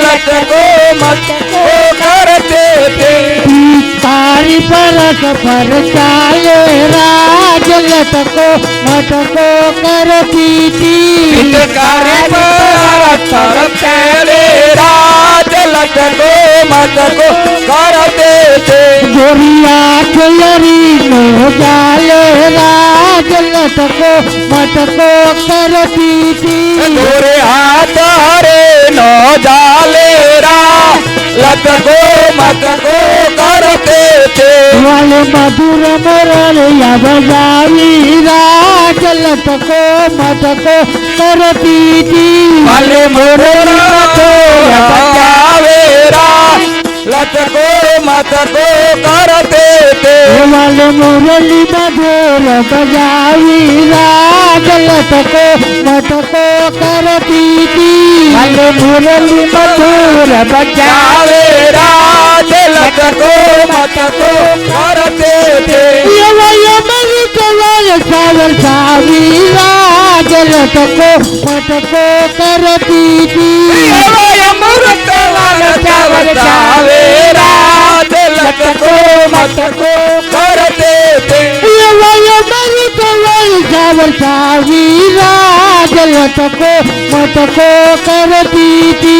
लटको मटको करते थे। तारी परस पर चाले राज लटको मटको करती थी। पिचकारी परस पर चाले राज लटको मटको करते थे। गोरिया खिलरी नो जाले राज लटको मटको करती थी। गोरे हाथ हरे नो जाले रा लटको मटको करते थे। वाले मधुर मुरलिया बजावी राज लटको मटको करती थी। वाले मुरलिया बजावे रा लटको मटको करते थे। वाले मुरली मधुर बजावी राज लटको मटको करती थी। वाले मुरली मधुर बजावे राज लटको मटको करते थे। सावर सावी राज लटको मटको करती थी। अमृत वाला चावल चावे राज लटको मटको करते थे। सावर सावी राज लटको मटको करती थी।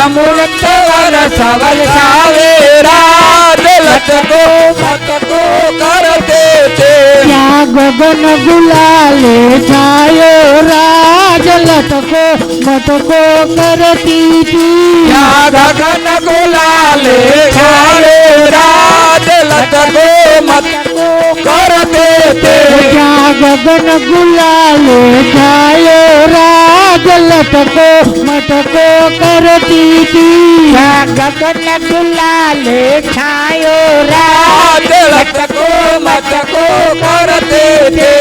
अमृत वाला चावल चावे राज लटको मटको करते थे। क्या गगन गुलाले छायो राज लटको मटको करती थी। क्या गगन गुलाले छायो राज लटको मटको करते थे। क्या गगन गुलाले छायो राज लटको मटको करती थी। क्या गगन गुलाले छायो राज लटको मटको करते थे।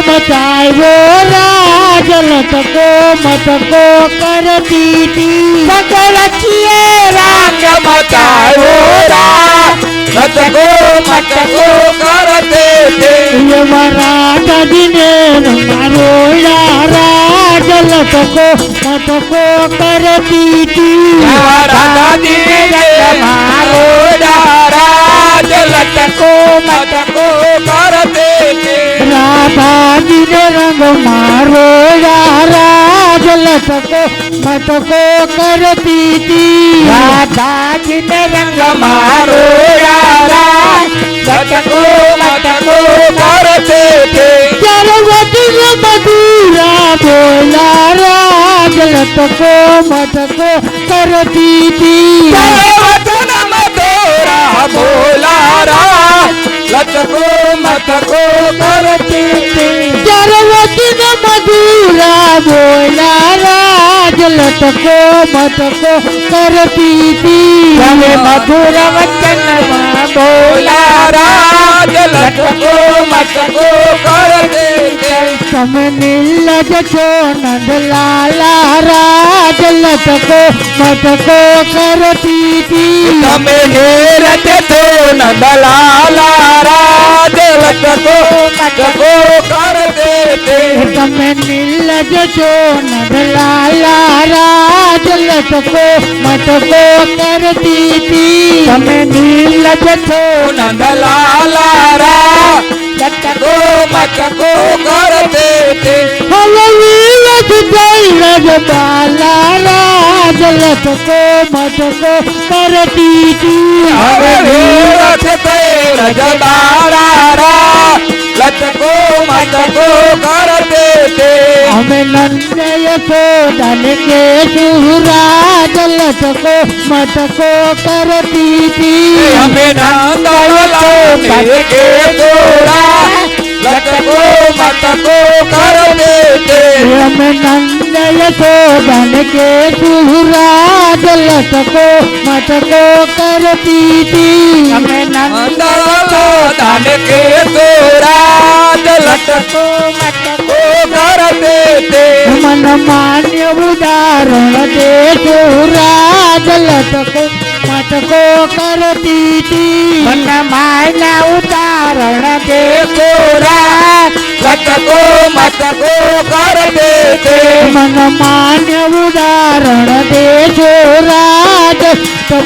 मचायो राज लटको मटको करती थी। रखिए रंग मचायो राज लटको मटको करते थे। मराठा दिने मारो राज लटको मटको करती थी। राधा दिने मारो राज लटको मटको करते थे। राधा दिने रंग मारो राज लटको मटको करती थी। राधा जिने रंग मारो राज लटको मटको करते थे। सरवती मधुरा बोला राज लटको मटको करती थी। वतन मधुरा बोला राज लटको मटको करती थी। सरवती मधुरा बोला राज लटको मटको करती थी। मधुर वचन बोला राज लटको मटको करते थे। सम नीलज छो नंद लाला राज लटको मटको करती थी। તમે નેરજ તો નંદલાલા રાજ લટકો મટકો કરતે थे। તમે નીલજ છો નંદ લાલા રાજ લટકો મટકો કરતી थी। તમે નીલજ છો નંદલાલા રાજ લટકો મટકો કરતે थे। નીલજ જય બાલા રાજ લટકો મટકો કરતી थी। હવે વીરથ તે રજબારા રાજ લટકો મટકો કરતે थे। हमें नंद यशोदन के सुराज लटको मटको करती थी। हमें नंदलाला के तोरा लटको मटको करते थे। हमें नंद यशोदन के सुराज लटको मटको करती थी। हमें नंदलाला के तोरा लटको मटको करते थे। मन मान्य उदाहरण दे सुराज लटको मटको करती थी। मन मायना उदाहरण दे तोरा लटको मटको करते थे। मन मान्य ઉદાહરણ દેશો રાજ તકો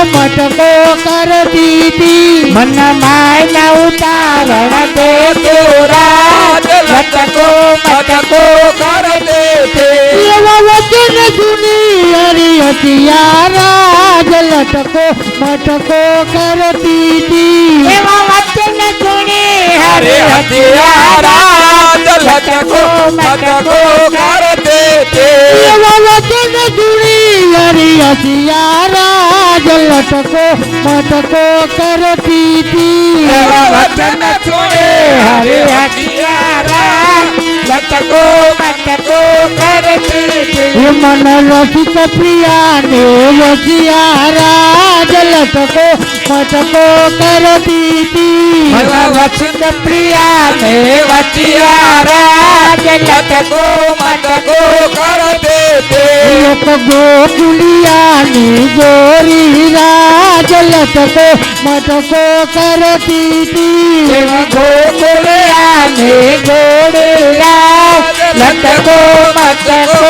મટકો કરતી તી મન માયના ઉદાહરણ દેતો રાજ લટકો મટકો કર દેતે એવા વચન સુની હરી હતિયા રાજ લટકો મટકો કરતી તી એવા વચન સુણી હરે હથિયારા લટકો મટકો કર દેતે એવા વચન સુની હરી હતિયા રાજ લટકો મટકો કરતી તી એવા વચન સુણી હરે હથિયારા લટકો મટકો કર દેતે એ મન રસિક પ્રિયાને વસિયા રાજ લટકો મટકો કરતી તી મન વચન પ્રિયા ને વચિયારા લટકો મટકો કર દેતે એક ગોકુલિયાની ગોરી રાજ લટકો મટકો કરતી તી એવા ગોકુળિયા ને ગોળિયા લટકો મટકો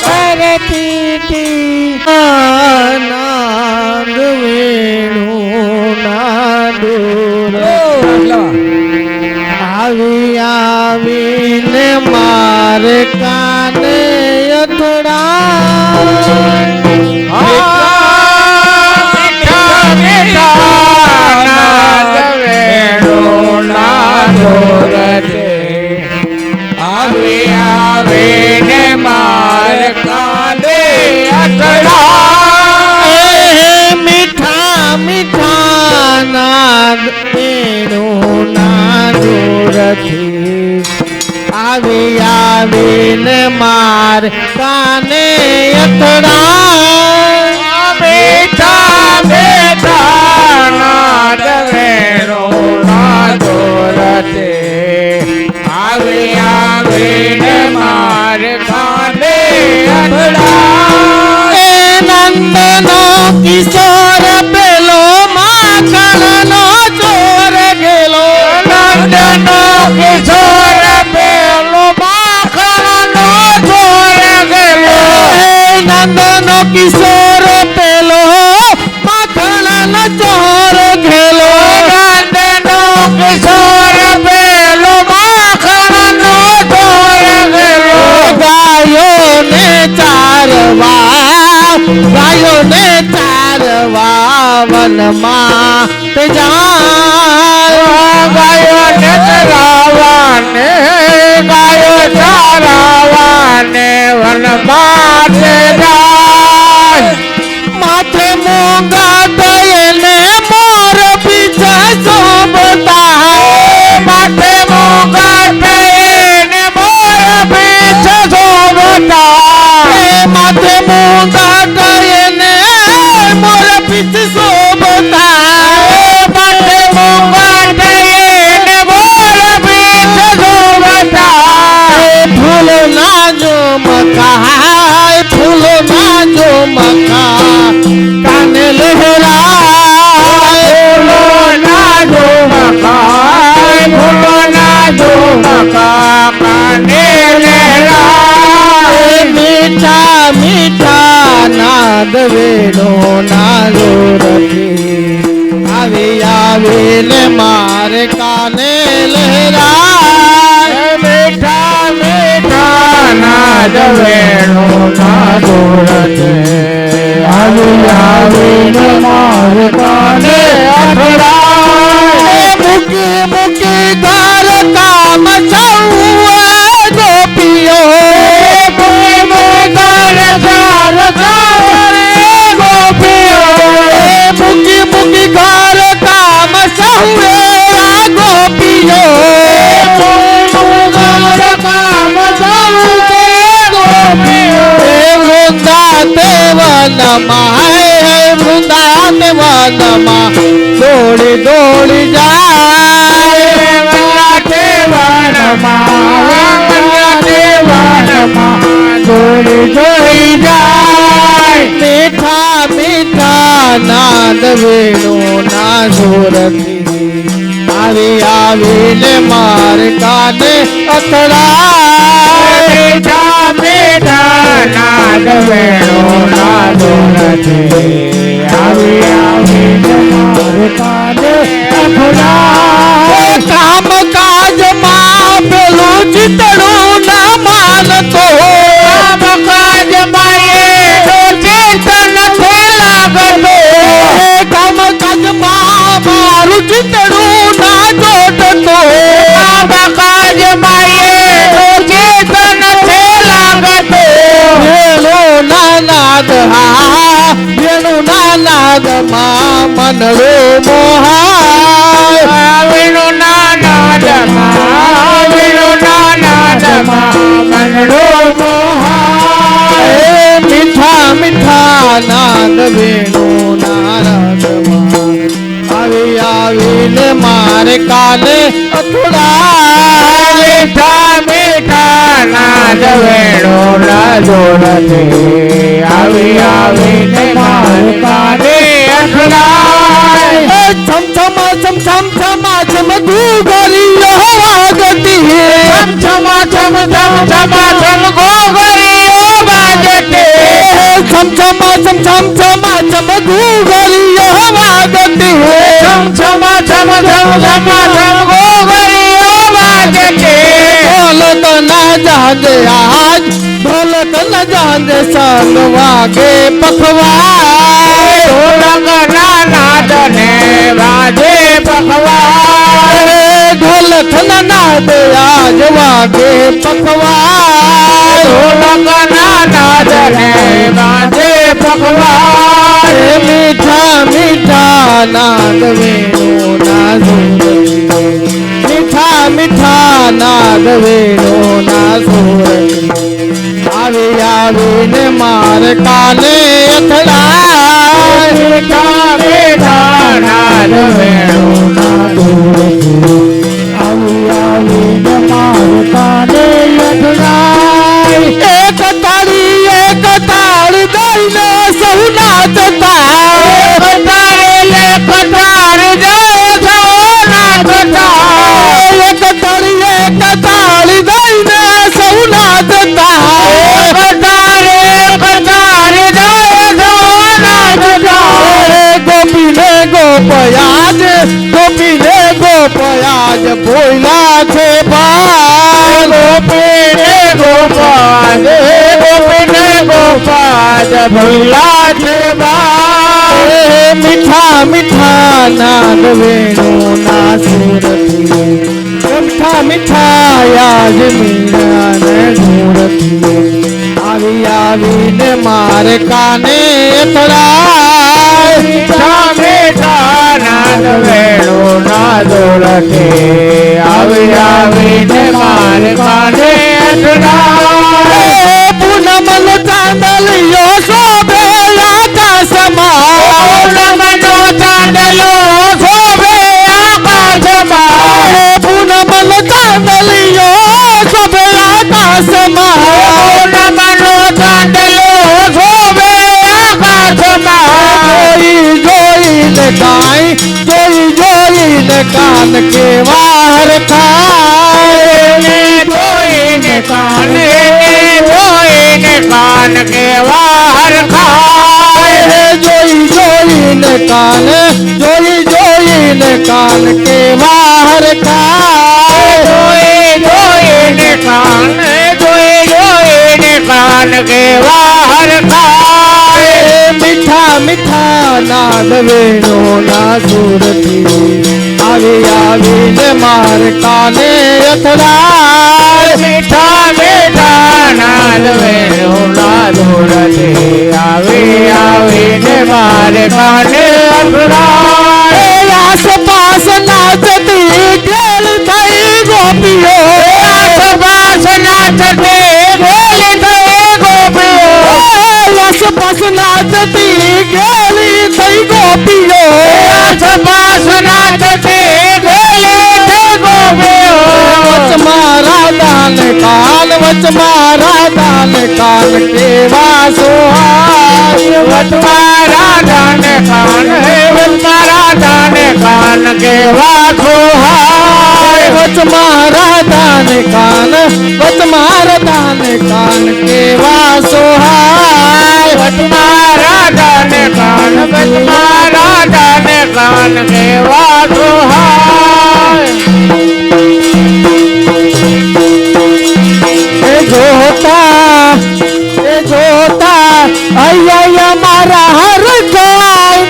કરતી તી નાદ વેણુ નાદુર આવી આવીને મારે કાને અથડા મીઠા મીઠા નાદ વેણુ નાદુરથી આવી આવીને માર કાને અથડા બેઠા બેઠા નાદ વેણો નાદો રતે આવી આવીને માર કાને અથડા એ નંદનો કિશોર પેલો માખણનો ચોર ગેલો નંદનો કિશોર પેલો માખણનો ચોર ગેલો નંદનો કિશોર પેલો માખણનો ચોર ગેલો નંદનો કિશોર પેલો માખણનો ચોર ગેલો ગાયો ને ચારવા વનમાં તે જાય ગાયો ને ચરાવાને ગાયો ચરાવાને વનમાં તે જાય માથે મોંઘા થઈને મોર પીછા શોભતા માથે મોંઘા થઈને મોર પીછે શોભતા માથે મોંઘા થઈને મોર પીછે શોભતા માથે મોંઘા થઈને મોર પીછે શોભતા ફૂલો ના જો મકા ફૂલો ના જો મકા કાને લહેરાય ફૂલો ના જો મકાય ફૂલો ના જો મકા કાને લહેરાય મીઠા મીઠા નાદ વેણો નાદો રથી આવી આવીને મારે કાને લહેરાય મીઠા મીઠા નાદ વેણો નાદો રતે આવી આવીને મારે કાને અથડાય મૂકી મૂકી ઘર કામ સૌએ ગોપીઓ મૂકી મૂકી ઘર કામ સૌએ ગોપીઓ વૃંદાતે વનમાં દોડી દોડી જાય વનરાતે વનમાં દોડી દોડી જાય મીઠા મીઠા નાદ વેણુ ના સુરતી આવી આવીને માર કાને અથડાય મીઠા મીઠા નાદ વેણો ના દોરથી આવી આવીને મારે કાને અથડાય. કામ કાજમાં પેલું ચિતડું ના માનતો કામ કાજમાં એનું ચિત્ત નથી લાગતો. કામ કાજમાં મારું ચિતડું ના જોડતો કામ કાજમાં એનું ચિત્ત નથી લાગતો. વેલું ના નાદ હા વેલું ના નાદમાં મનડું મોહાય આવીનું ના નાદમાં આવીનું ના નાદમાં મનડો મોહાય. મીઠા મીઠા નાદ વેણું નારદમાં આવી આવીને મારે કાને અથડાય. મીઠા મીઠા નાદ વેણો ના જોડથી આવી આવીને માર કાને અથડાય. છમ છમ ઘૂઘરીઓ વાગતી છમા છમ છમ છમા છમ ગોગરીઓ વાજતે. છમ ઘૂઘરીઓ વાગતી છમ છમા છમ છમ છમા છમ ગોગરીઓ વાજતે. ઢોલક ના જાજે આજ ઢોલક ના જાજે સંગ વાગે પખવાય. ઢોલક ના નાદ ને વાજે પખવાય. ઢોલક ના નાદ આજ વાગે પખવાય. ઢોલક ના નાદ ને વાજે પખવાય. મીઠા મીઠા નાદ વેણું ના સુરતી મીઠા મીઠા નાદ વેણું ના સુરતી આવી આવીને માર કાને અથડાય. મીઠા મીઠા નાદ વેણુ ના દોરથી આવી આવીને માર કાને અથડાય. એક તાળી દઈને સૌ નાચતા કતાર જાય સૌ નાચતા. એક તાળી દઈને સૌ નાચતા કતાર જાય સૌ નાચતા. ગોપીને ગોપયાજ બોલ્યા છે ભાઈ. ગોપીને ગોપાલ ભૂલા છે બાઈ. મીઠા મીઠા નાદ વેણું ના સુરતી મીઠા મીઠા યાજ મીરા ને સુરતી આવી આવીને મારે કાને અથડાય. મીઠા મીઠા નાદ વેણુ ના દોરથી આવી આવીને માર કાને અથડાય. પૂનમનો ચાંદલિયો શોભે આકાશમાં. પૂનમનો ચાંદલો શોભે આકાશમાં. પૂનમનો ચાંદલિયો શોભે આકાશમાં. પૂનમનો ચાંદલો શોભે આકાશમાં. જોઈને કાન કેવા હરખાય. જોઈને કાન કેવા હરખાય. જોઈને કાન કેવા હરખાય. જોઈને કાન કેવા હરખાય. મીઠા મીઠા નાદ વેણું ના સુરતી આવી આવીને માર કાને અથડાય. મીઠા મીઠા નાદ વેણુ ના દોરથી આવી આવીને મારે કાને અથડાય. આસપાસ નાચતી ગેલ થઈ ગોપીઓ આસપાસ નાચતી ગેલ થઈ ગોપીઓ. આસપાસ નાચતી ગેલી થઈ ગોપીઓ. આસપાસ નાચતી ગેલ થઈ ગોપીઓ. વચમાં રાધા ને કાન કેવા સોહાય. વચમાં રાધા ને કાન કેવા સોહાય. વચમાં રાધા ને કાન કેવા સોહાય. અહીંયા મારા હર જાય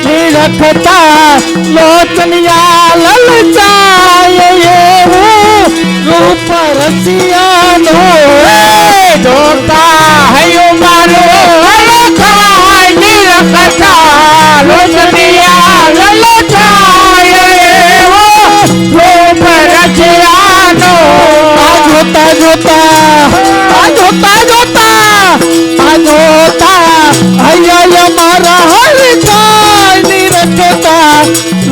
નિરખતા લોચનિયા લલચાય એવું રૂપ રસિયાનો જોતા હૈયું મારું હરખાય નિરખતા લોચનિયા લલચાય એવો રૂપ રચિયાનો. આ જોતા અહીંયા મારા હરખાય નિરખતા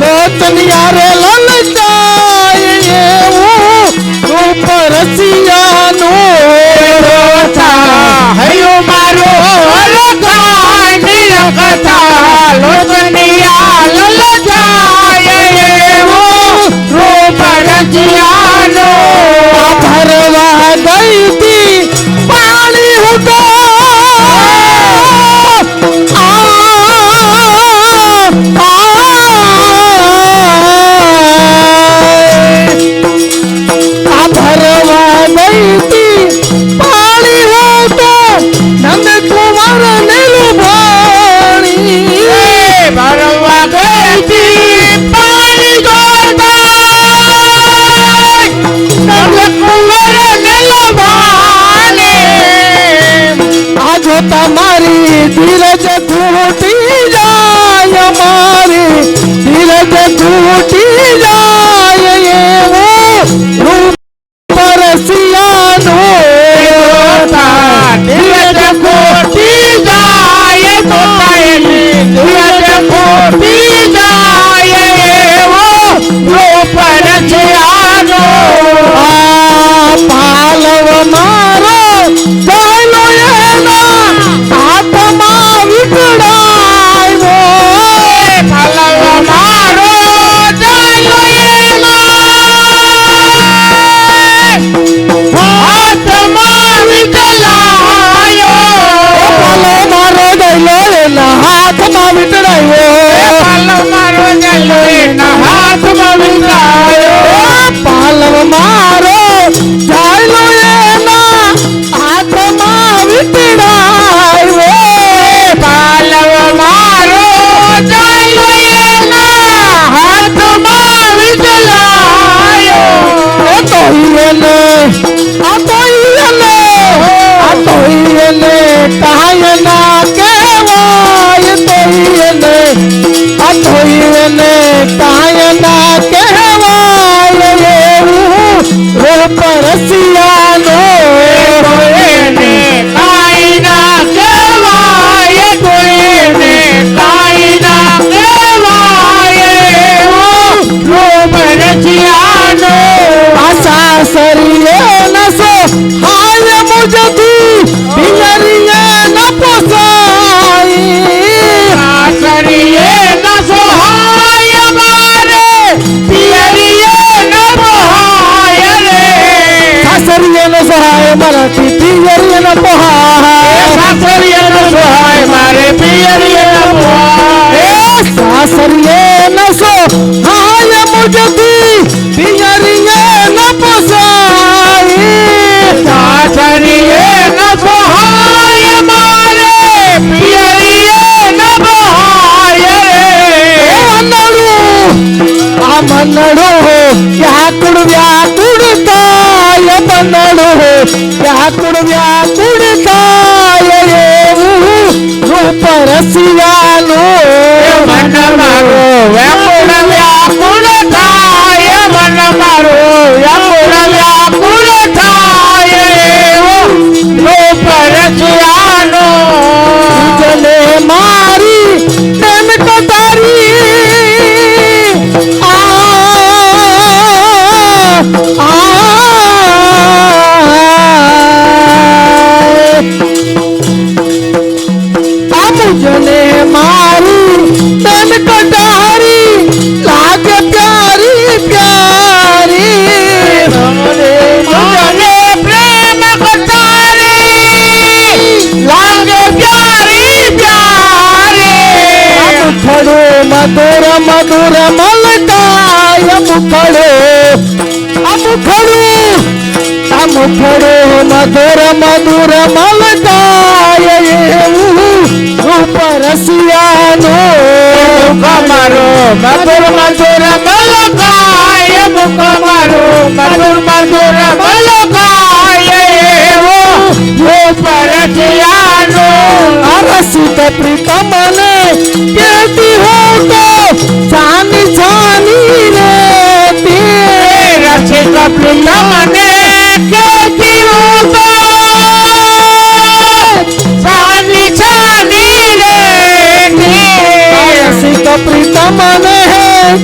લોચનિયા રે લલચાય એવું રૂપ રસિયાનું હૈયું મારું હરખાય નિરખતા લોચનિયા લલચાય એવો રૂપ રચિયાનો. ભરવા ગઈ તી પાણી હુકો ભરવા ગઈ તી પાણી હુકો નંદકુમાર નીલું ભાણી ભરવા ગઈ તી પાણી ગોરધાય નંદકુંવર નીલભાને. આ જોતા મારી ધીરજ તૂટી જાય મારી ધીરજ તૂટી જાય એવું રૂપ રસિયાનું. ધીરજ ખોટી જાય તો એની ધીરજ ખોટી જાય એવો રૂપ રચિયાનો. આ પાલવ મારો ચાલો એના હાથમાં વિકડાયો. પાલવ મારો ચાલો હાથમાં વિકલાયો. પાલવ મારો ગયેલો એના હાથમાં વિકડાયો. પાલવ મારો ચાલો એના હાથમાં પાલવ મારો ચાલો એના હાથમાં વિકડાયો. પાલવ મારો કાયના કહેવાય એવું રૂપ રસિયાનો. કોઈને કાંઈ ના કહેવાય કોઈને કાંઈ ના કહેવાય એવો રૂપ રચિયાનો. આશા સરીએ નસો હાય મુજથી પિયરીએ ન પોસાઈ. સાસરીએ ન સોહાય મારે પિયરીએ ન પોહાય રે. સાસરીએ ન સહાય મારાથી પિયરીએ ન પોહાય. સાસરીએ ન સોહાય મારે પિયરીએ ન પોહાય. સાસરીએ ન સહાય મુજથી પિયરીએ ન પોસાઈ. સાસરીએ ન સોહાય મારે પિયરીએ ન પોહાય રે. મનડો વ્યાકુળ વ્યાકુળ થાય મનડો વ્યાકુળ વ્યાકુળ થાય એવું રૂપ રસિયાનું. મન મારો વ્યાકુળ વ્યાકુળ થાય મન મારો વ્યાકુળ વ્યાકુળ થાય એવો રૂપ રચિયાનો. જલે મારી પ્રેમ કટારી મુજને મારી તન કટારી લાગે પ્યારી પ્યારી. મને પ્રેમ કટારી લાગે પ્યારી પ્યારી. મુખડું મધુર મધુર મલકાય મુખડું. મુખડું મુખડે મધુર મધુર મલકાય એવું રૂપ રસિયાનું મારો મધુર મધુર મલકાય મુખ મારો મધુર મધુર મલકાય એવો રૂપ રસિયાનો રસિક પ્રીતમને કેતી હો તો જાની જાની રે તે રસિક પ્રીતમને કેતી હો તો જાની જાની રે રસિક પ્રીતમને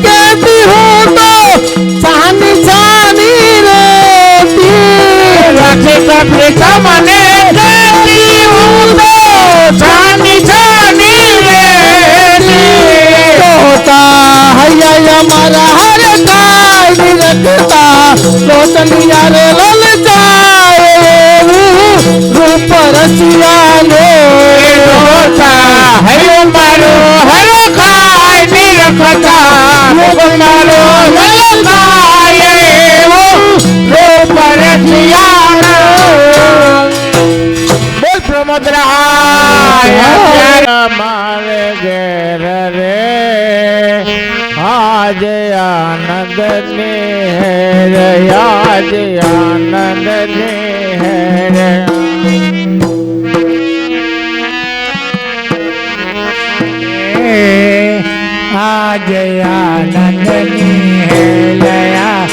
કેતી હો તો જાની જાની રે તે રસિક પ્રીતમને કેતી હો તો જાની જાની રે હોતા હૈયા મારા હર કાય નિરખતા લોચનિયા રે લલ જાય રૂપ રસિયાનો હોતા હૈ મારો હર ખાય નિરખતા મારો લલકાય એવો રૂપ રસિયાનો બોલ પ્રમોદરાય મારે ઘેર રે આજ આનંદ ને રે આજ આનંદ ને રે આજ આનંદની હે લયા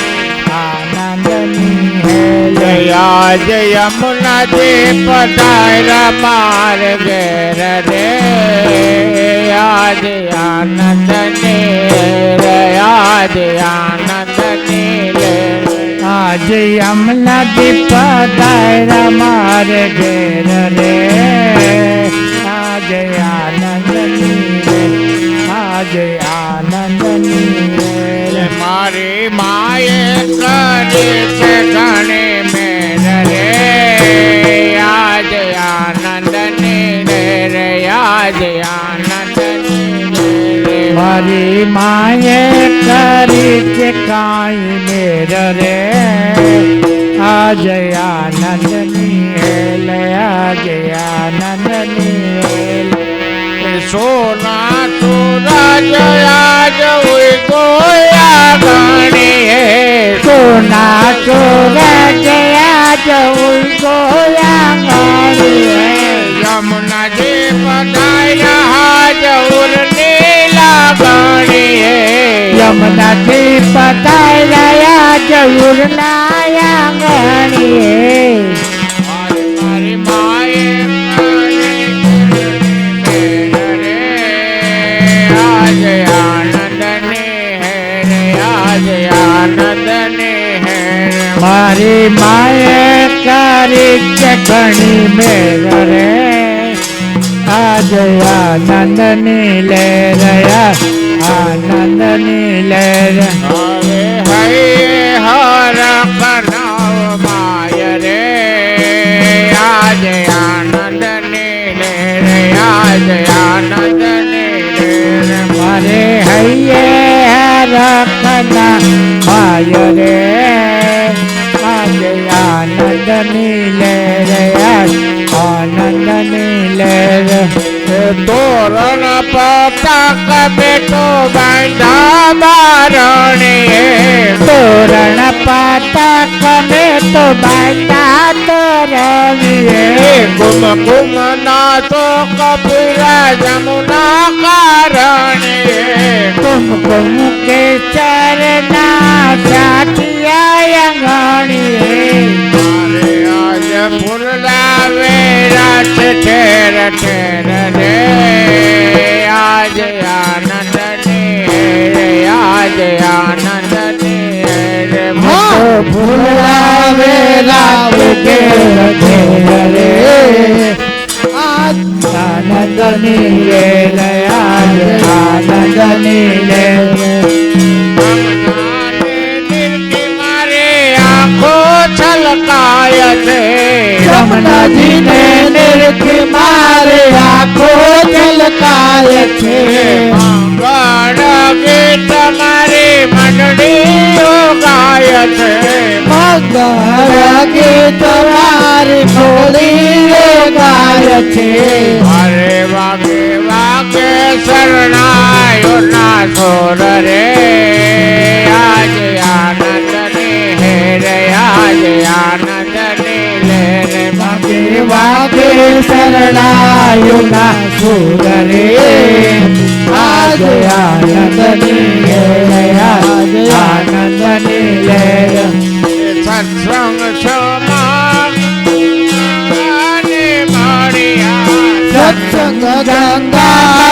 આનંદની હે લયા જય યમુના જે પધારા માર ઘેર રે આજ આનંદની રે આજ આનંદની લે આજ યમુના જે પધારા માર ઘેર રે આજ આનંદની આજ આનંદની મારી માએ કરી છે ઘણી મેર રે આજ આનંદની રે આજ આનંદની મારી માએ કરી છે કાંઈ મેર રે આજ આનંદની લે આજ આનંદની સોના ચોરા જયા જવું ગોયા ગણી સોના ચોરા જયા જવું ગોયા ગણી યમુના જે પધાર્યા જવું નીલા ગણી યમુના જે પધાર્યા જવું નાયા ગણી મારી માએ મારી માએ કરી છે ઘણી મેર રે આજ આનંદની લે રહ્યા આનંદની લે હવે હૈ હર કનાવ માય રે આજ આનંદની લે રહ્યા આજ આનંદની લે મારે હૈયે રખના માય રે આજ આનંદની લે રે આનંદની લે રે તોરણ પતાક બેટો બાંધા બારણે તોરણ પતાક બેટો બાંધા તોરણીએ કુમકુમ ના તો કપિલા જમુના કારણે કુમકુમ કે ચરના સાઠિયા અંગણીએ મારે આજ ફૂલાવે રાત ઠેર ઠેર રે આજ આનંદની આજ આનંદની રે ફૂલાવે રાત ઠેર ઠેર રે આનંદની લે આજ આનંદની લે છલકાય છે જમનાજીને નિરખી મારે આંખો છલકાય છે મંગળ ગીત મારી મંડળીઓ ગાય છે મંગળ તમારી બોલી રે ગાય છે અરે વાગે વાગે શરણાયો ના છોડ રે આજે આનંદ ની હેરે આજે આનંદ ની લેરે વાગે વાગે શરણાયો ના સુર રે આજ આનંદની રે આજ આનંદની લહેર સત્સંગ સમાન મળ્યા સત્સંગ ગંગા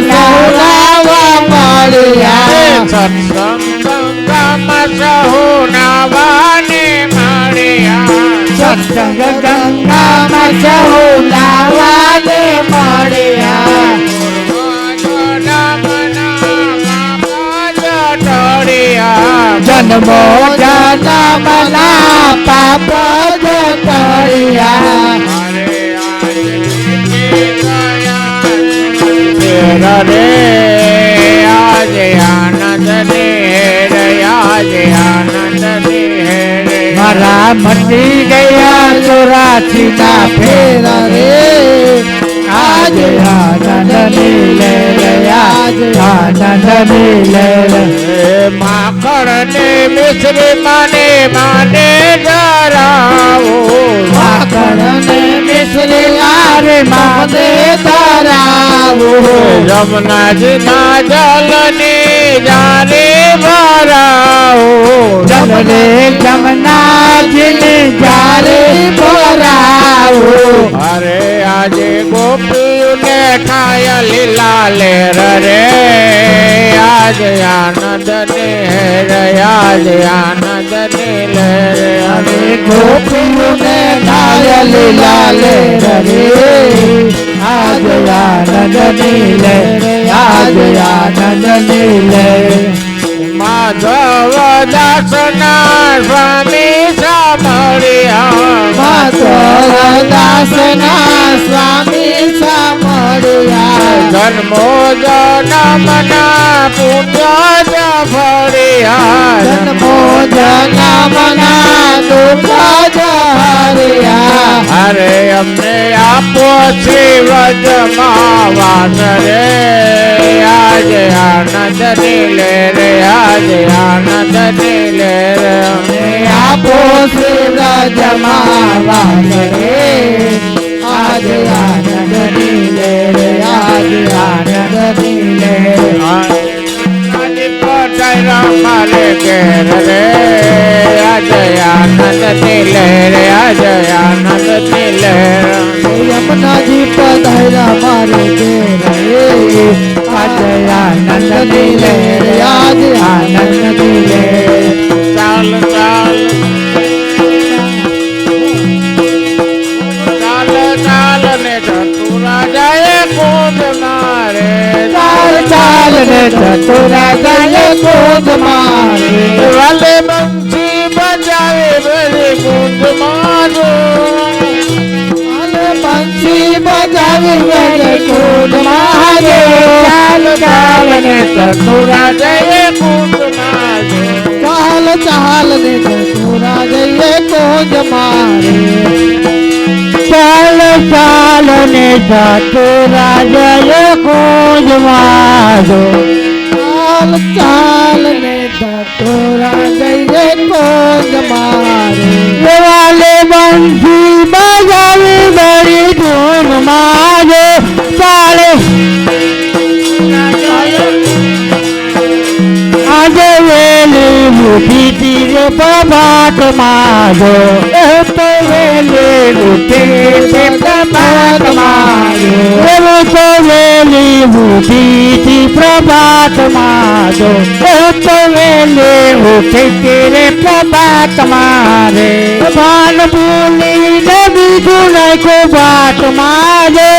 સૌરાવા મળ્યા સત્સંગ ગંગામાં સહુ નાવાને મળ્યા સત્સંગ ગંગામાં સહુ નાવાને મળ્યા જન્મો જન્મના પાપ જતળિયા રે આજે આનંદ ને રે આજે આનંદ ને રે મારા મટી ગયા 84 ના ફેરા રે આજ આનંદની લહેર આજ આનંદની લહેર માખણ ને મિશ્રી માને માને ધરાવો માખણ ને મિશ્રી આરે માને ધરાવો જમનાજી ના જલ ને જાને ભરાવો જમલે જમનાજીને જારે ભરાવો અરે આજે ગોપીઓને ઠાય લીલા લેર રે આજે આનંદ ને રે આજે આનંદ ને લેર અરે ગોપીઓને ઠાય લીલા લેર રે આજ આનંદની લહેર આજ આનંદની લહેર માધવ દાસના સ્વામી સાંભળ્યા માધવ દાસના સ્વામી સાંભળ્યા જન્મો જન્મના પુણ્ય જ ફળ્યા જન્મો જન્મના દુઃખ જહર્યા અરે અમને આપો શ્રી વ્રજમાં વાસ રે આજે આનંદ ની રે આજે આનંદ ની રે આપો શ્રી વ્રજમાં વાસ રે આજ આનંદની લહેર આજ આનંદની લહેર મારે ઘેર રે આજે આનંદ ની લહેર આજે આનંદ ની લહેર યમુનાજી પધાર્યા મારે ઘેર રે આજ આનંદની લહેર આજ આનંદની લહેર ચાલ ચાલ ચાલ ચાલ ને ચતુરા જાય કુંજ મારે ચાલ ચાલ ને ચતુરા જાય કુંજ મારે વાલે બંસી બજાવે બજે કુંજ મારો બંસી બજાવી બજે કુંજ મારે ચાલ ચાલ ને ચતુરા જાય કુંજ મારે ચાલ ચાલ ને ચતુરા જઈએ કુંજ મારે ચાલ ચાલ ને ચતુરા જઈએ કુંજ મારો ચાલ ચાલ ને ચતુરા જઈએ કુંજ મારે વાલે બંસી બજાવી બડી ધૂમ મારે ચાલે આજે વેલી ઉઠી તીરે પ્રભાત મારો તો વેલી ઉઠી તે પ્રભાત મારો તો વેલી ઉઠી તી પ્રભાત મારો તો વેલી ઉઠી તીરે પ્રભાત મારે ભાન ભૂલી ને બીજું નાખો બાત મારે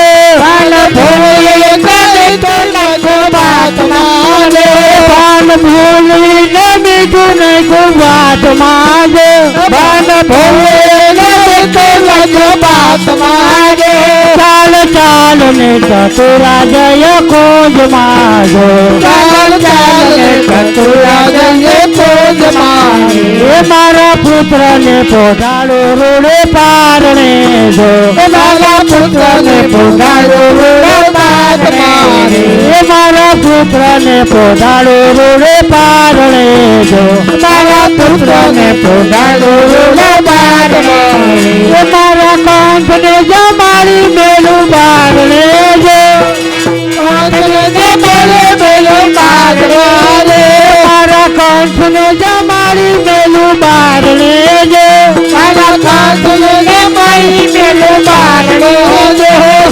ભાન ભૂલી કરે તો નાખો બાત મારે ભાન ભૂલી ને બીજું નાખો બાત મારે ભાન ભૂલી ને તો નાખો બાત મારે ચાલ ચાલ ને ને ચતુરા જય કુંજ માજો ચાલ ચાલ ને ચતુરા જય કુંજ માજો એ મારા પુત્ર ને પોઢાડો રોડે પારણે જો મારા પુત્ર ને પોઢાડો રોડે પારણે એ મારા પુત્ર ને પોઢાડો રોડે પારણે જો મારા પુત્ર ને પોઢાડો રોડે પારણે એ મારા કંઠ ને જમાડી મેલું બારણે જો મારા કંઠ ને જમાડી મેલું બારણે જો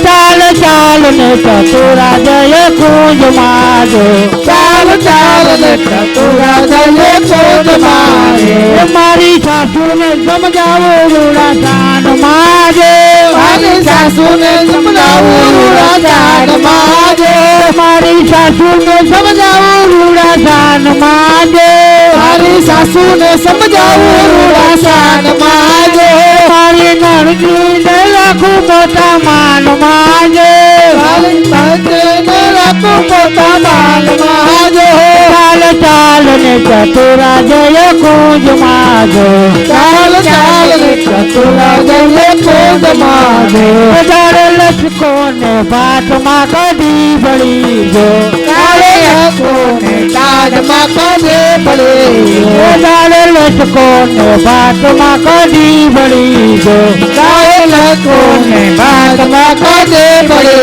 ચાલ ચાલ ને ચતુરા જય કુંજ માજો ચાલ ચાલ ને ચતુરા જય કુંજ મારે મારી સાસુ ને સમજાવો રૂડા સાન માજે મારી સાસુ ને સમજાવું રૂડા જાણ માજે મારી સાસુ ને સમજાવો રૂડા સાન માજે મારી સાસુ ને સમજાવું રૂડા જાણ માજે મારી નણકી ને રાખું મોટા માન માજે મારી પાસે ને રાખું પોતા માલ માજે ચાલ ચાલ ને ચતુરા જય કુંજ માજો ચાલ ચાલ ને ચતુરા જય કુંજ માજે તારે લચકો ને ભાતમાં કઢી ભળી જો ચાલે હકો ને તાજમાં કદે પડે તારે લચકો ને ભાતમાં કઢી ભળી જો ચાલે હકો ને ભાતમાં કદે પડે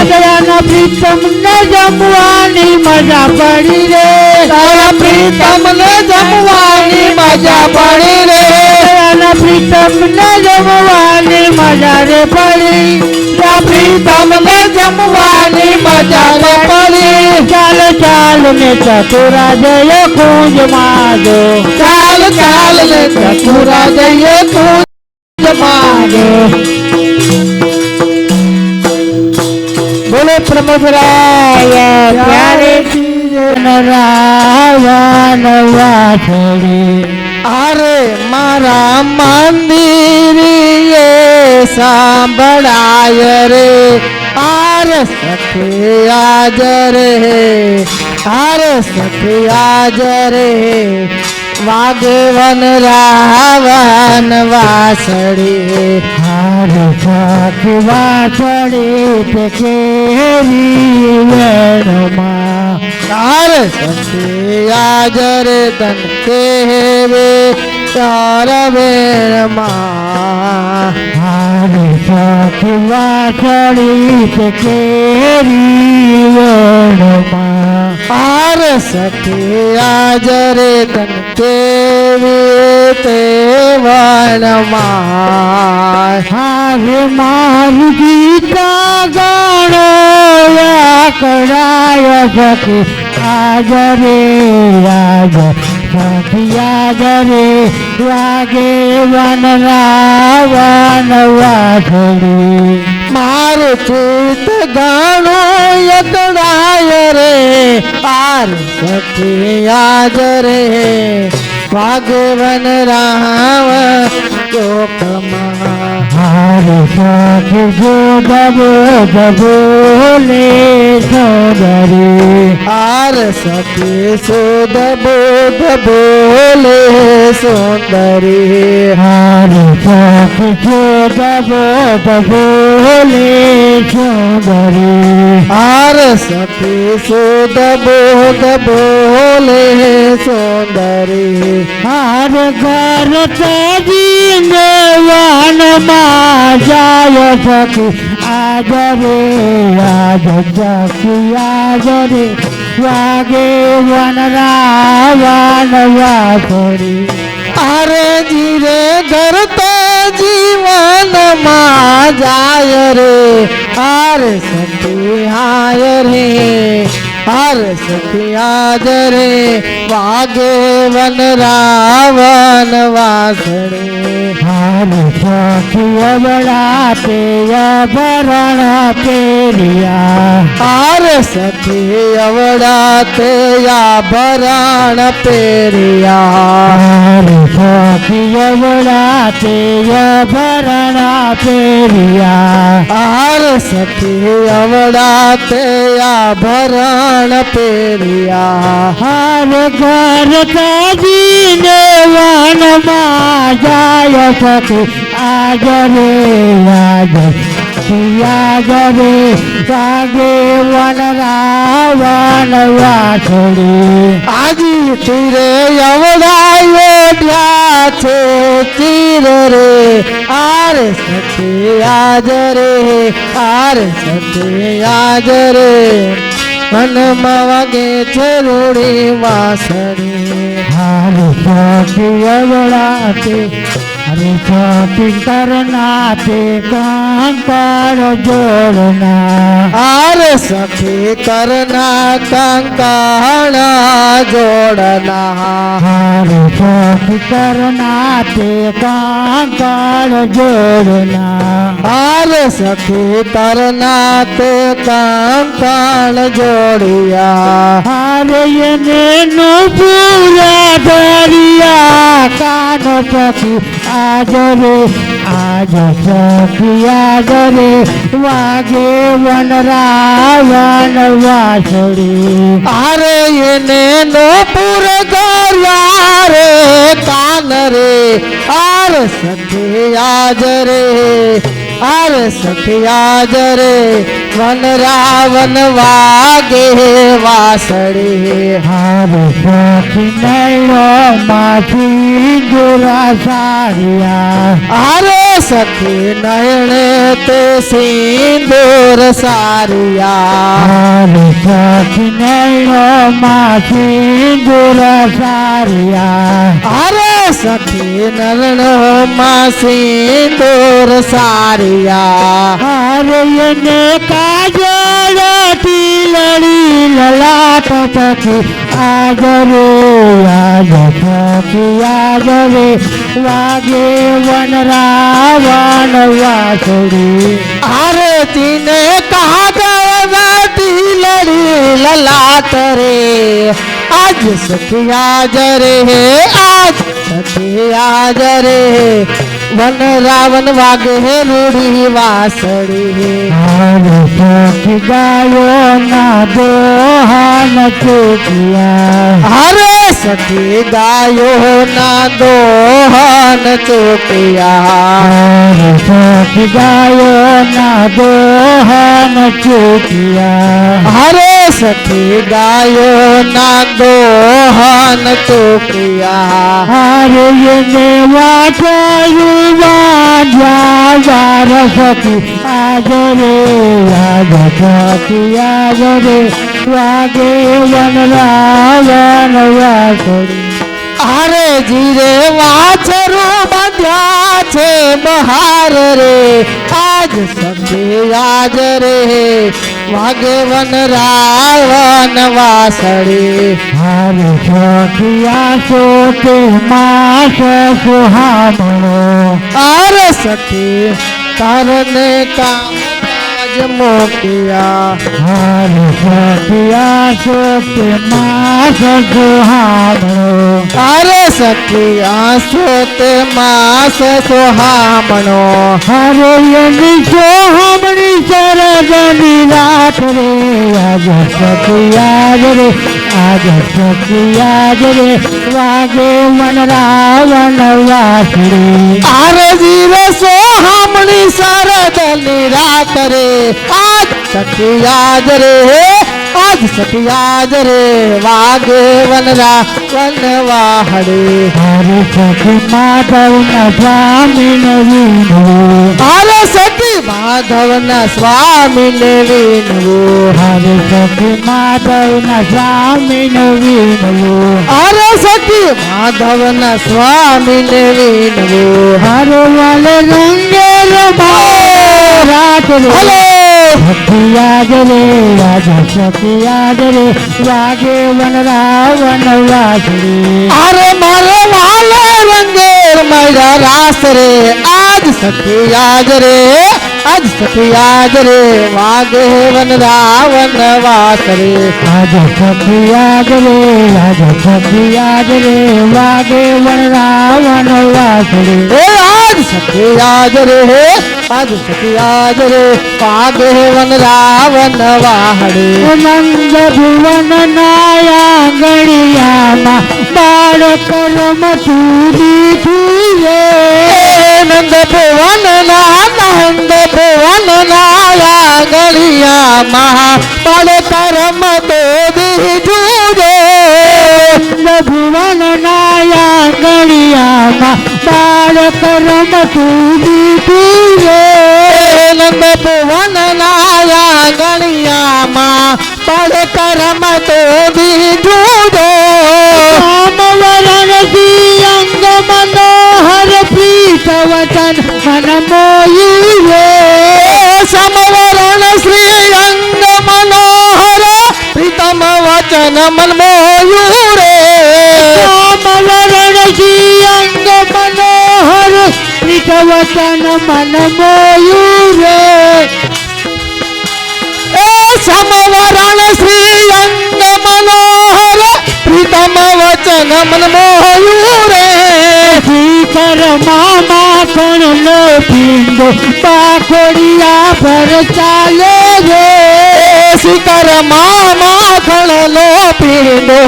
દયાના પ્રીતમ ને જમવાની મજા પડી રે તારા પ્રીતમ ને જમવાની મજા પડી રે દયાના પ્રીતમ ને જમવાની મજા રે પડી તારા પ્રીતમ ને જમવાની મજા રે પડી ચાલ ચાલ ને ચતુરા જય કુંજ માજો ચાલ ચાલ ને ચતુરા જય કુંજ માગે બોલે પ્રમોદરાય ત્યારે રાવણ વાછડી અરે મારા મંદિરે સાંભળાય રે આર સખે આજ રે આર સખે આજ રે વાગે વન રાવણ વાસળી હાર સાખી વાછડી તે કેરી વેણમાં તાર સખે આજ રે તન કેવે તાર વેણમાં હાર સાખી વાછડી તે કેરી વેણમાં આર સખે આજ રે તન કેવી તે વનમાં હારે મારું ગીતા ગાણો કડાય સખી આજ રે આજ સખી આજ રે વાગે વન રાવણ વાછડી મારું ચિત ગાણો યતડાય રે આર સખી આજ રે વાગવન રાવ ચોકમાં હાર સખી જો દબો દબોલે સોદરી આર સખી સુદ બોધ બોલે સુંદરી હાર સખી જો દબો દબોલે સોદરી આર સખી સુદ બોધ બોલે સુંદરી હાર ઘર તેજીને વનમાં જાય સખી આજ રે આજ સખી આજ રે વાગે વન રાવણ વાછડી અરે જીરે ઘર તો જીવનમાં જાય રે આર સખી હાય રે આર સખી આજ રે વાગે વન રાવણ વાસણે હાર સખી અબડા તે અભરણ પેરિયા આર સખી અવડા તે આભરણ પહેર્યા હાર સખી અબડા તે અભરણ પેરિયા આર સખી અવડાતે આભરણ પહેર્યા હાર ઘર તાજીને વનમાં જાય સખી આજ રે આજ યાદ રે વાગે વન રાવણ વાછડી આજી તીરે અવડાયો ડ્યા છે તીર રે આર સખી આજ રે આર સખી આજ રે મનમાં વાગે છે રૂડી વાસણી હાર સખી અવળાતે અરે સખી કરનાતે કંકર જોડના આર સખી કરના કંકાણા જોડના હાર સખી કરનાતે કંકર જોડના આર સખી કરના તે કંકાણ જોડિયા હારે એને નો પૂરા ધરિયા કાન સખી આજ રે આજ સખી આજ રે વાગે વન રાવણ વાછડી આરે એને નો પુર કર્યા રે કાન રે આર સખી આજ રે આર સખી આજ રે વન રાવણ વાગે વાસળી હાર સખી નૈણો માથી ગોરા સારિયા આરે સખી નયણે તે સિંદૂર સારિયા હાર સખી નૈણો માથી ગોરા સારિયા અરે સખી નરણો માં સિંદૂર સારિયા હારે એને કાજળ ટીલડી લલાટ સખી આજ રે આજ સખી આજ રે વાગે વન રાવણ વાછડી અરે તીને કાગળ લડી લલાટ રે આજ સખી આજ રે આજ સખી આજ રે વન રાવણ વાગે રૂડી વાસળી હાર સખી ગાયો ના દોહાન ચૂક્યા અરે સખી ગાયો ના દોહન ચોકિયા હાર સખી ગાયો ના દોહાન ચૂક્યા અરે સખી ગાયો ના દોહન ચોકિયા હારે એને વાછરું વાંધ્યા વાર સખી આજ રે આજ સખી આજ રે વાગે વન રાવણ વાછડી અરે જીરે વાછરું બાંધ્યા છે બહાર રે આજ સખી આજ રે વાગે વન રાવણ વાસળી હાર સખિયા સોતે માસ સુહામણો અરે સખી તારને કાજ મોકિયા હાર સખિયા સોતે માસ સુહામણો અરે સખી આસો તે માસ સોહામણો હરે એની સોહમણી શરદની રાત રે આજ સખિયા રે આજ સખિયા રે વાગે વન રાવણ વાછડી અરે જીવે સોહામણી શરદની રાત રે આજ સખી આજ રે આજ સખી આજ રે વાગે વન રાવણ વાહડે હરે સખી માધવના સ્વામી નવીન અરે સખી માધવના સ્વામીને વિનવું હરે સખી માધવના સ્વામી નવીન અરે સખી માધવના સ્વામીને વિનવું હરે વાલે રંગે રાત રે હલો સખિયાદ રે આજ સખિયાદ રે વાગે વન રાવણ વાછડી અરે મારે વાલે રંગે મારા રાસ રે આજ સખી આજ રે આજ સખી આજ રે વાગે વન રાવણ વાસ રે આજ સખિયાદ રે આજ સખિયાદ રે વાગે વન રાવણ વાછડી એ આજ સખી આજ રે आज सखी आज रे वागे वन रावण वाहड़े નંદ ભુવન નાયા ગણિયામાં બાળક રમતું દીઠું રે નંદ ભુવન નાયા ગળિયા મહા બાળ કરમ તો દીઠું રે નંદ ભુવન નાયા ગણિયામાં બાળક રમતું દીઠું રે નંદ ભુવન નાયા ગળિયામાં બાળ કરમ તો દીઠું રે રામવરણ જી અંગ મનોહર પ્રીત વચન મન મોયું રે સમવરણ શ્રી અંગ મનોહર પ્રીતમ વચન મન મોયું રે રામવરણ જી અંગ મનોહર પ્રીત વચન મન મોયું રે એ સમવરણ શ્રી અંગ મનોહર પ્રીતમ વચન મન મોયું રે શીકર મામા કણ નો પિંડો પાખોડિયા પર ચાલે રે શિખર મામા ખણલો પીંડો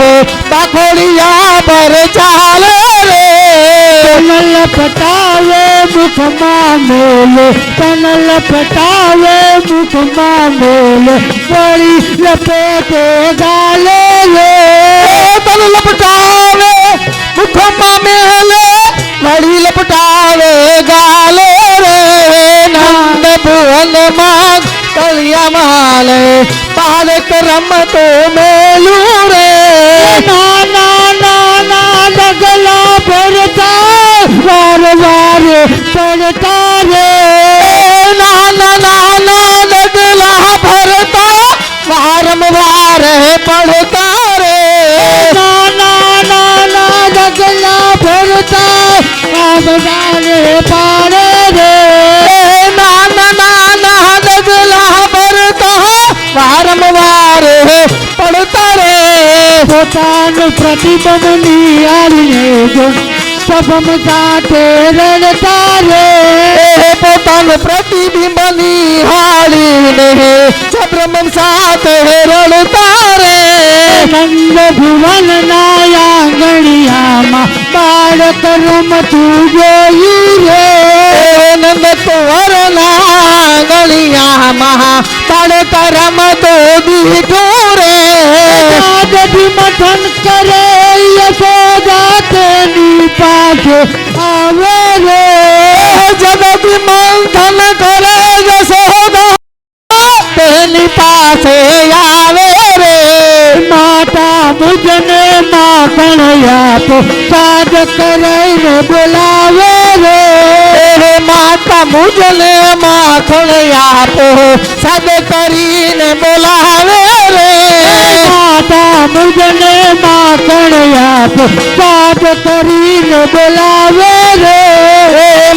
બાખોડિયા પર ચાલે રે તનલ પટાવે મુખમાં મેલે તનલ પટાવે મુખમાં મેલે વળી લપેટે ગાલે રે તન લપટાવે મુખમાં મેલે વળી લપટાવે ગાલે રે નંદ ભુવન માં કળિયા માલે બાળક રમતો મેલું રે નાના નાના ડગલા ભરતા વાર વારે પડતા રે નાના નાના ડગલા ભરતા વારંવાર પડતા રે નાના નાના ડગલા ભરતા વારે પાડે રે નાના નાના ડગલા ભરતા વારંવાર પડતા રે પોતાનું પ્રતિબંધ નિહાળીને જો સભમ સાથે રડતા રે પોતાનું પ્રતિબિંબ નિહાળીને સબ્રહ્મ સાથે રડતા રે નંદ ભુવન નાયા ગણિયામાં બાળક રમતું જોયું રે નંદ કુંવર ના ગળિયામાં બાળક રમતો દીઠું રે દાદી મથન કરે યશોદા તેની પાસે આવે રે જગતી મંથન કરે યશોદા તેની પાસે આવે રે માતા મુજને માખણ આપો સાદ કરાઈને બોલાવે રે માતા મુજને માખણ આપો સાદ કરીને બોલાવે રે માતા મુજને માખણ આપો સાદ કરીને બોલાવે રે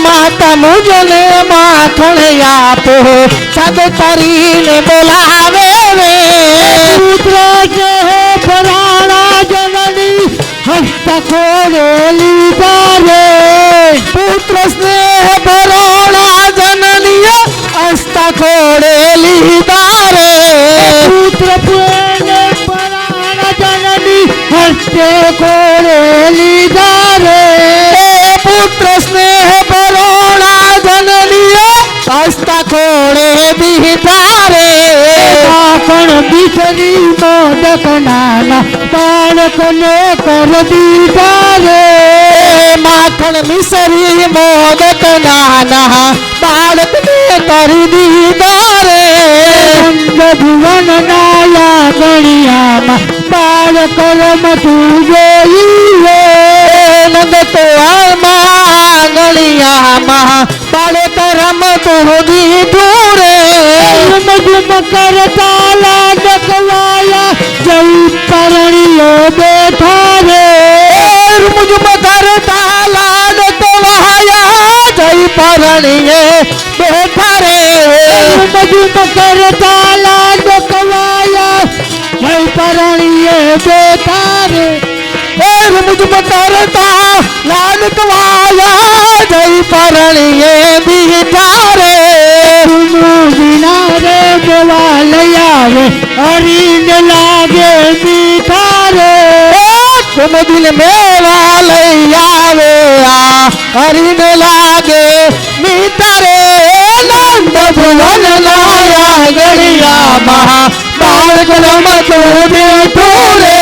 માતા મુજને માખણ આપો સાદ કરીને બોલાવે રે પુત્ર છે ફરાણા જનની હસ્ત ખોડે લીધા રે પુત્ર સ્નેહ ભરોણા જનનીય હસ્ત ખોડે લીધા રે પુત્ર પ્રેમે ફરાણા જનની હસ્તે ખોડે લીધા રે પુત્ર સ્નેહ ભરોણા જનનીય હસ્ત ખોડે દીધા રે માખણ બિસરી મોદક નાના બાળકને કર દીધા રે માખણ મિસરી મોદક નાના બાળકને કરી દીધા રે નંદ ભુવન નાયા ગણિયામાં બાળક રમતું જોયું રે નંદ કુંવરમાં ગળિયામાં બાળક રમતો દીધું રે ઝુમ કરતા લાડકવાયા જય પરણીઓ બેઠા રે ઝુમ કરતા લાડક વહાયા જય પરણીએ બેઠા રે ઝુમ કરતા લાડકવાયા જય પરણીએ બેઠા રે ઝુમ કરતા લાડક વહાયા જય પરણીએ બેઠા રે हरीन लागे मीठा रे तुम दिल में वाले आवे हरिन लागे मीठा रे नंद भुवन लाया गड़िया महा बाल कलम तू मीठू रे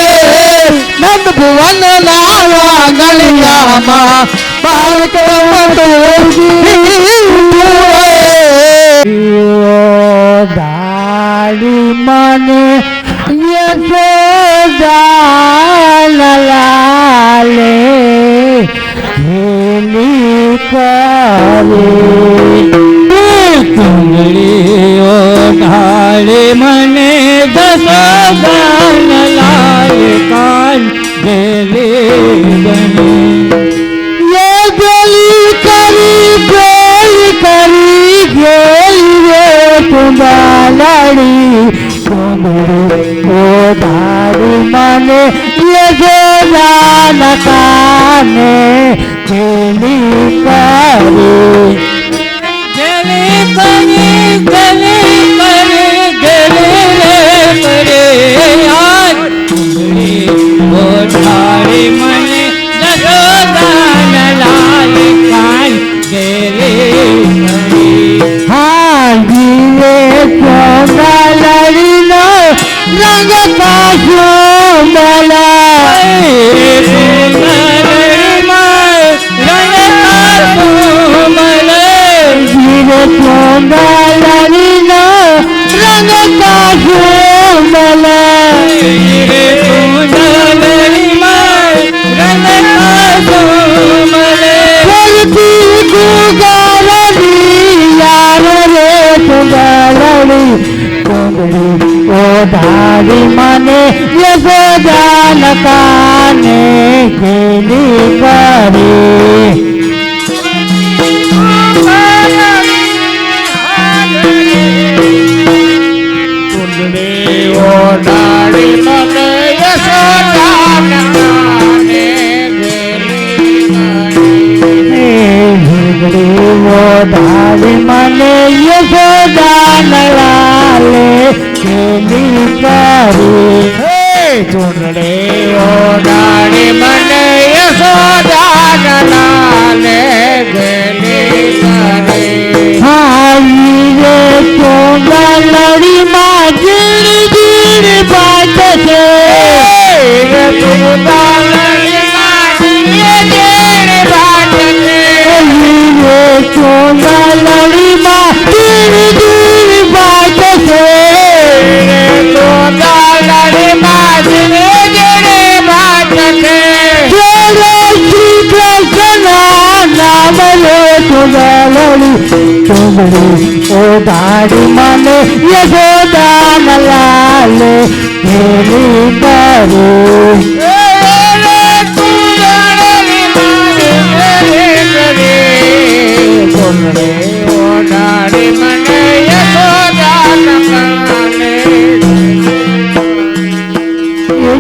नंद भुवन लाया गड़िया महा बाल कलम तू मीठू रे दाड़ी मने यशोदा लाले खेली करे तुमरी ओ ढाले मने दसोदान लाए कान गेले बने ये गली करी रे तुम्बा लड़ी ओ धारी मने ये जो काने खेली करे रे मने जगदान लाल कान गेले हाँ जीवे चौदा लड़ी नो रंग पाशो मला जीवे चौदा लड़ी नो रंग पाशो मला ओ धारी मने यशोदान काने खेली करे ओ धारी मने यशोदान काने वो धारी मने यशोदान लाले खेली करे चुनड़े ओ डाड़ी मने यशोदान लाले खेली करे हाई रे चोंगा लड़ी माँ गिर गिर बात से चोंगा लड़ी माँ गिर गिर बात से चोंगा लड़ी माँ गिर गिर बात से चोंगा लड़ी माँ गिर गिर बात से श्री कृष्ण नाम ले चोंगा लड़ी ओ दाड़ी मने यशोदान लाले खेली करे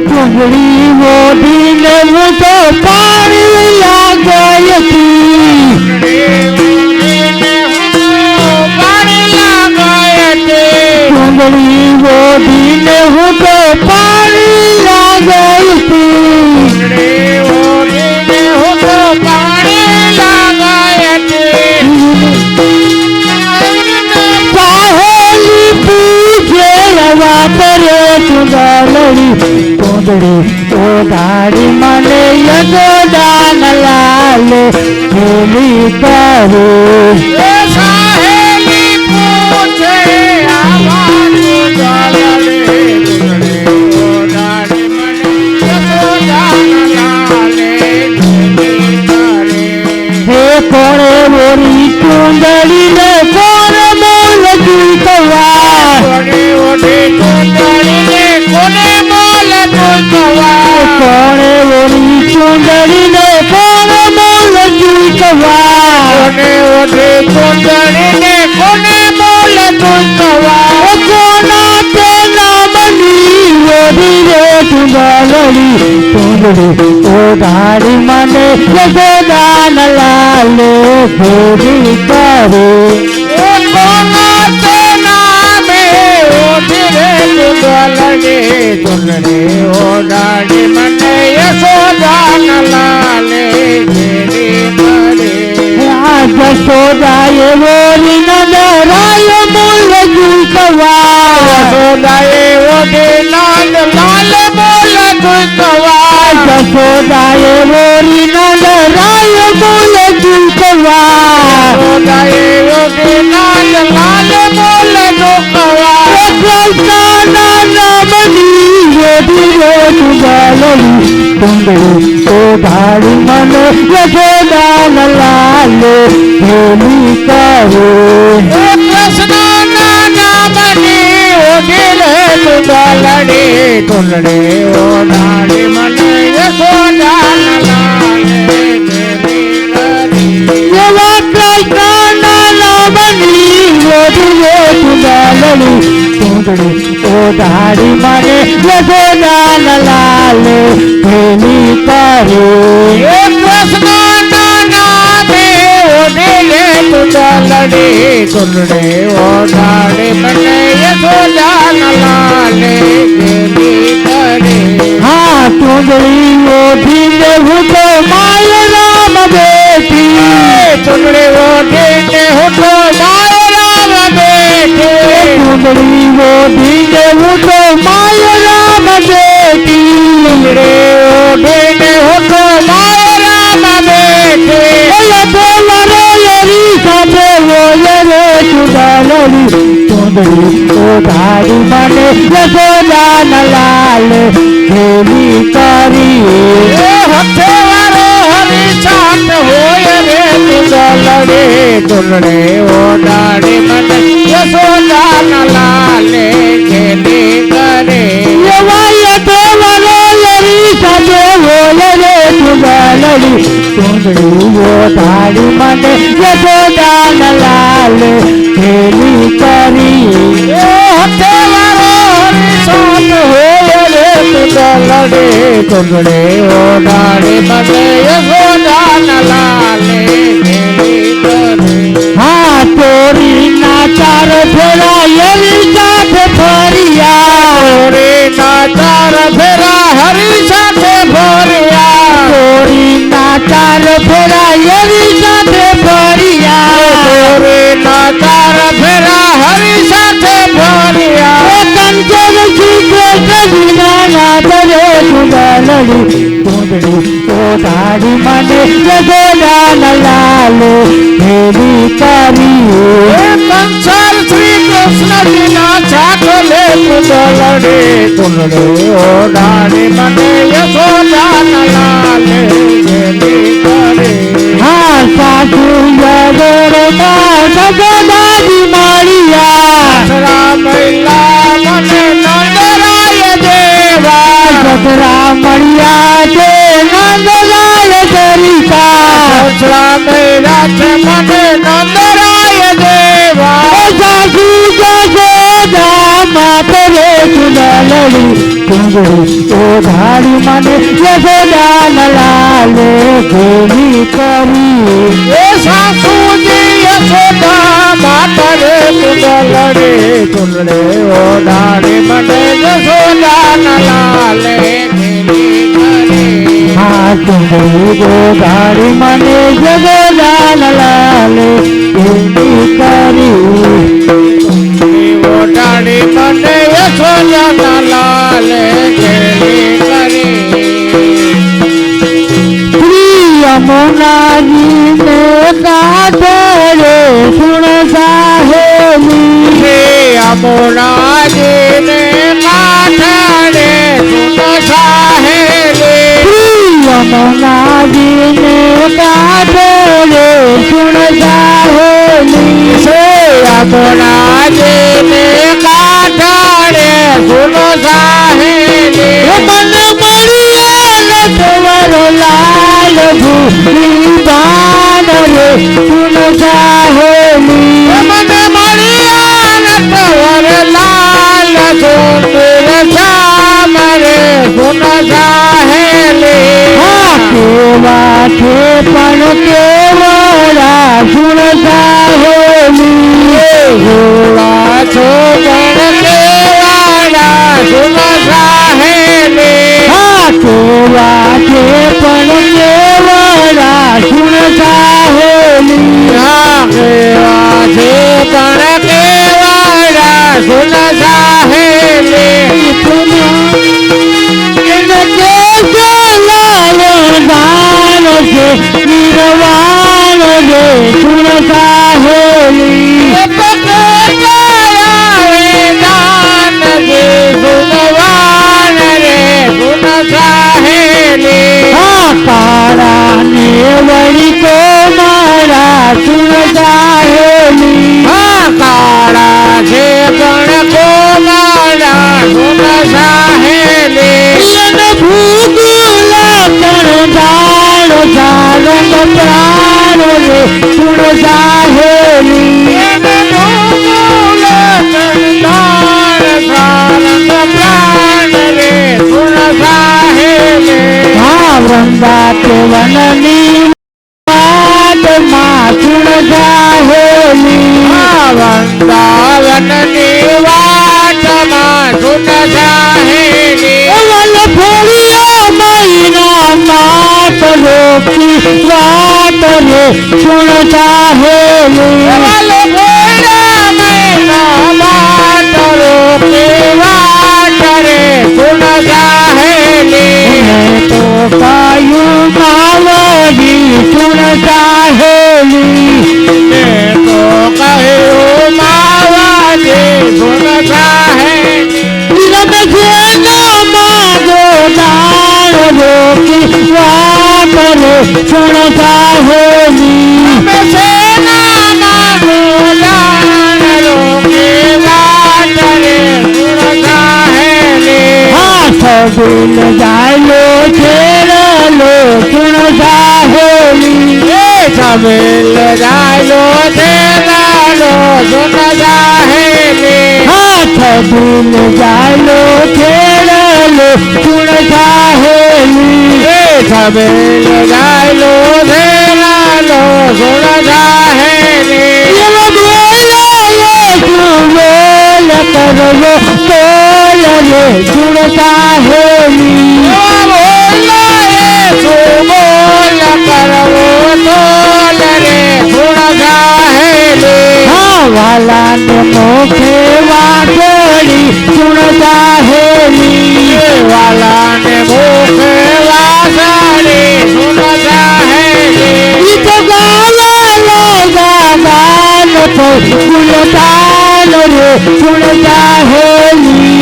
चुगड़ी वो दिन वो तो पानी लाग गई थी चुगड़ी वो दिन वो तो पानी लाग गई थी वो तो पानी लाग गई पाहेली पूछे लगा तेरे चुगड़ी ओ दाड़ी मने यशोदान लाले खेली करे कोणे बोरी चुंदड़ी ने कोने मोल जीतवा कोणे बोरी चुंदड़ी ने कोने मोल जीतवा कोना ते नाम नी ओरी रे चुंदड़ी ओ दाड़ी मने यशोदान लाले खेली करे कोना ते नाम ओरी रे રે ચુંદડી ઓઢાડી મને યશોદાના લાલે ઘેરી કરે. આ જશોદાએ વોરી નંદરાય મૂલ જુકવા યશોદાએ ઓઢી નંદ લાલ બોલ દુખવા. જશોદાએ વોરી નંદરાય મૂલ જુકવા યશોદાએ ઓઢી નંદ લાલ બોલ દુખવા. કૃષ્ણના નામની વેદીએ સુગાલડી ચુંદડી ઓઢાડી મને યશોદાના લાલે ઘેરી કરે. કૃષ્ણના નામની ઓઢી લે સુગાલડી ચુંદડી ઓઢાડી મને યશોદાના લાલે ઘેરી કરે. એવા કૃષ્ણના નામની વેદીએ સુગાલડી ચુંદડી ઓઢાડી મને યશોદાના લાલે ઘેરી કરે. કૃષ્ણના નામે ઓઢી લે સુગાલડી ચુંદડી ઓઢાડી મને યશોદાના લાલે ઘેરી કરે. હા ચુંદડી ઓઢીને હું તો માય રામ બેઠી. ચુંદડી ઓઢીને હું તો માય રામ બેઠી. ચુંદડી ઓઢીને હું તો માય રામ બેઠી. ચુંદડી ઓઢીને હું તો માય રામ બેઠી. ઓય બોલરે એરી સાથે ઓય રે સુગાલડી ચુંદડી ઓઢાડી મને યશોદાના લાલે ઘેરી કરી. હથે વારો હરી સાથ હોય રે સુગાલડી ચુંદડી ઓઢાડી મને યશોદાના લાલે ઘેરી કરે. એવાય દેવરો એરી સાથે ઓય રે સુગાલડી ચુંદડી ઓઢાડી મને યશોદાના લાલે ઘેરી કરી. હથે વારો હરી સાથ હોય રે સુગાલડી ચુંદડી ઓઢાડી મને યશોદાના લાલે ઘેરી કરે. હા ચોરીના ચાર ફેરા એની સાથે ફર્યા. ચોરીના ચાર ફેરા હરી સાથે ફર્યા. ચોરીના ચાર ફેરા એની સાથે ફર્યા. ચોરીના ચાર ફેરા હરી સાથે ફર્યા. કંચન શીખે કજીના નાથ રે સુગાલડી ચુંદડી ઓઢાડી મને યશોદાના લાલે ઘેરી કરી. કંસાર શ્રી કૃષ્ણજીના ચાકલે સુગાલડી ચુંદડી ઓઢાડી મને યશોદાના લાલે ઘેરી કરે. હા સાસુ યગોરમાં સગદાજી માળિયા. સસરા મહિલા મને નંદરાય દેવા. સસરા મળ્યા છે નંદલાય તરીકા. સસરા મહિલા છે મને નંદરાય દેવા. સાસુ જશોદા માત રે સુગાલડી ચુંદડી ઓઢાડી મને યશોદાના લાલે ઘેરી કરી. એ સાસુજી યશોદા માતા રે સુગાલડી ચુંદડી ઓઢાડી મને યશોદાના લાલે ઘેરી કરે. હા ચુંદડી ઓઢાડી મને યશોદાના લાલે ઘેરી કરી. ચુંદડી ઓઢાડી મને યશોદાના લાલે ઘેરી કરે. શ્રી યમુનાજીને કાંઠે રે સુણ સાહેલી. શ્રી યમુનાજીને કાંઠે સુન સાહેલી. શ્રી યમુનાજીને કાંઠે રે સુણ સાહેલી. શ્રી યમુનાજીને કાંઠે સુન સાહેલી. મને મળ્યા લખવરો લાલ ભૂલી બાન રે સુન સાહેલી. મને મળ્યા નટવર લાલ સુંદર શ્યામ રે સુન સાહેલી. હા કેવા છે પણ કેવડા સુણ સાહેલી. ગોળા છો પણ કેવાડા સુન સુન સાહેલી લાલો છે નિર્વાણ રે સુન સાહેલી કાળા ને વળી કો મારા સુન સાહેલી કાળા છે પણ કોમારા સુન સાહેલી ભૂગુલ કરદાળ સારંગ પ્રાણ રે સુન સાહેલી વૃંદાતે વનની વાટમાં સુન સાહેલી વૃંદાવનની વાટમાં સુન સાહેલી વલ ફોડિયો મહિના માત રોકી વાત રે સુન સાહેલી તો પાયું માવડી સુન સાહેલી માગો દાણ રોકી વાત રે સુન સાહેલી સબીલ જાયલો છેડલો સુન સાહેલી સબેલ જાયલો છેડલો સુન સાહેલી સબીલ જાયલો છેડલો સુન સાહેલી સબેલ જાયલો છેડલો સુન સાહેલી બોલ કરવો બોલ રે સુન સાહેલી વાલા ને મોખે વાગડી સુન સાહેલી વાલા ને મુખે વાસળી સુન સાહેલી ગાન ગુલતાન રે સુન સાહેલી